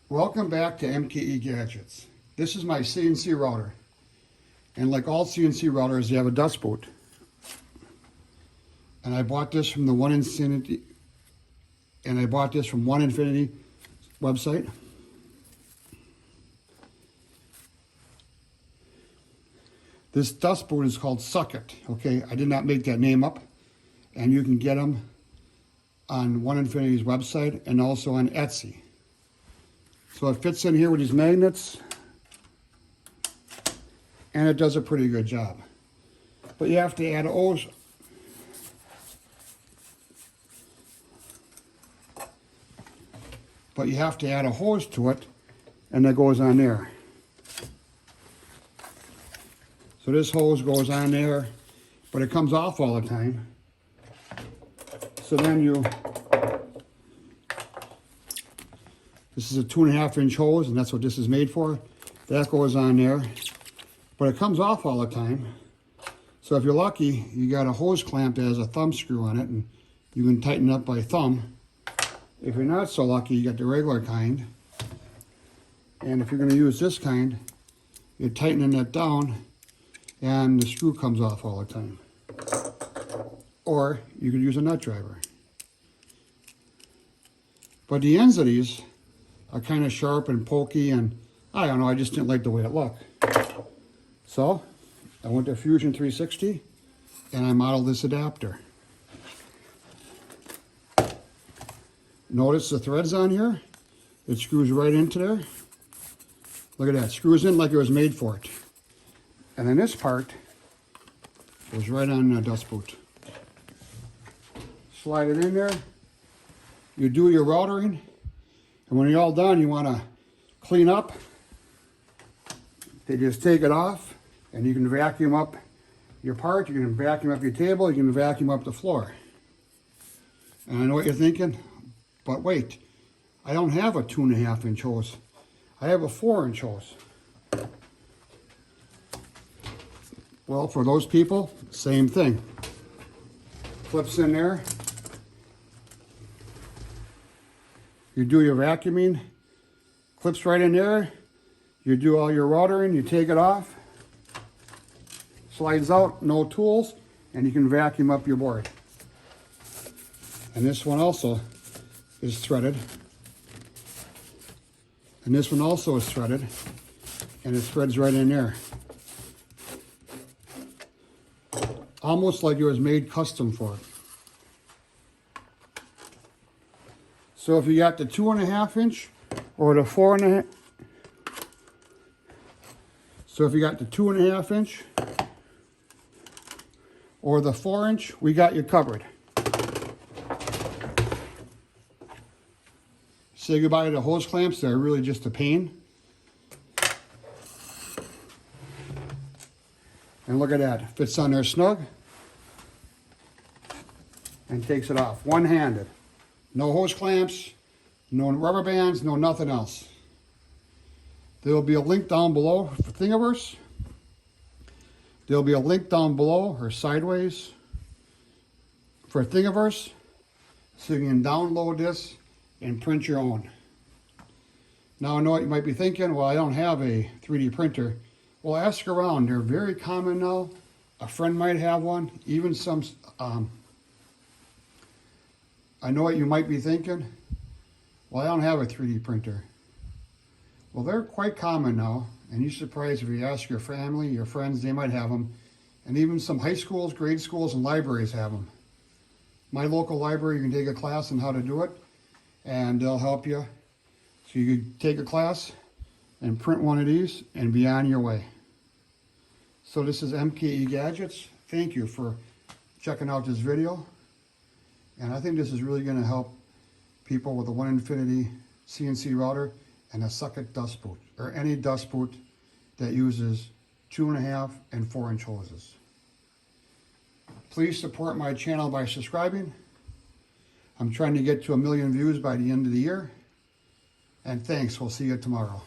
Welcome back to MKE Gadgets. This is my CNC router. And like all CNC routers, they have a dust boot. And I bought this from the One Infinity website. This dust boot is called Suck It. Okay, I did not make that name up. And you can get them on One Infinity's website and also on Etsy. So it fits in here with these magnets, and it does a pretty good job. But you have to add a hose. But you have to add a hose to it, and that goes on there. So this hose goes on there, but it comes off all the time. So then this is a 2.5 inch hose, and that's what this is made for. That goes on there, but it comes off all the time. So if you're lucky, you got a hose clamp that has a thumb screw on it, and you can tighten it up by thumb. If you're not so lucky, you got the regular kind. And if you're going to use this kind, you're tightening it down, and the screw comes off all the time. Or you could use a nut driver. But the ends of these are kind of sharp and pokey, and I don't know, I just didn't like the way it looked. So I went to Fusion 360 and I modeled this adapter. Notice the threads on here. It screws right into there. Look at that, screws in like it was made for it. And then this part goes right on the dust boot. Slide it in there. You do your routering, and when you're all done, you want to clean up. They just take it off, and you can vacuum up your part, you can vacuum up your table, you can vacuum up the floor. And I know what you're thinking, but wait, I don't have a 2.5 inch hose. I have a 4 inch hose. Well, for those people, same thing. Clips in there. You do your vacuuming, clips right in there. You do all your routering, you take it off. Slides out, no tools, and you can vacuum up your board. And this one also is threaded. And this one also is threaded, and it threads right in there. Almost like it was made custom for it. So if you got the 2.5 inch or the 4.5, so if you got the 2.5 inch or the 4 inch, we got you covered. Say goodbye to the hose clamps, they're really just a pain. And look at that, it fits on there snug and takes it off, one-handed. No hose clamps, no rubber bands, no nothing else. There will be a link down below for Thingiverse. There will be a link down below or sideways for Thingiverse, so you can download this and print your own. Now I know what you might be thinking, well, I don't have a 3D printer. Well, ask around, they're very common now. A friend might have one, even some, I know what you might be thinking. Well, I don't have a 3D printer. Well, they're quite common now, and you're surprised if you ask your family, your friends, they might have them. And even some high schools, grade schools, and libraries have them. My local library, you can take a class on how to do it, and they'll help you. So you can take a class and print one of these and be on your way. So this is MKE Gadgets. Thank you for checking out this video. And I think this is really going to help people with a One Infinity CNC router and a Suck It dust boot, or any dust boot that uses 2.5 and 4 inch hoses. Please support my channel by subscribing. I'm trying to get to 1 million views by the end of the year. And thanks, we'll see you tomorrow.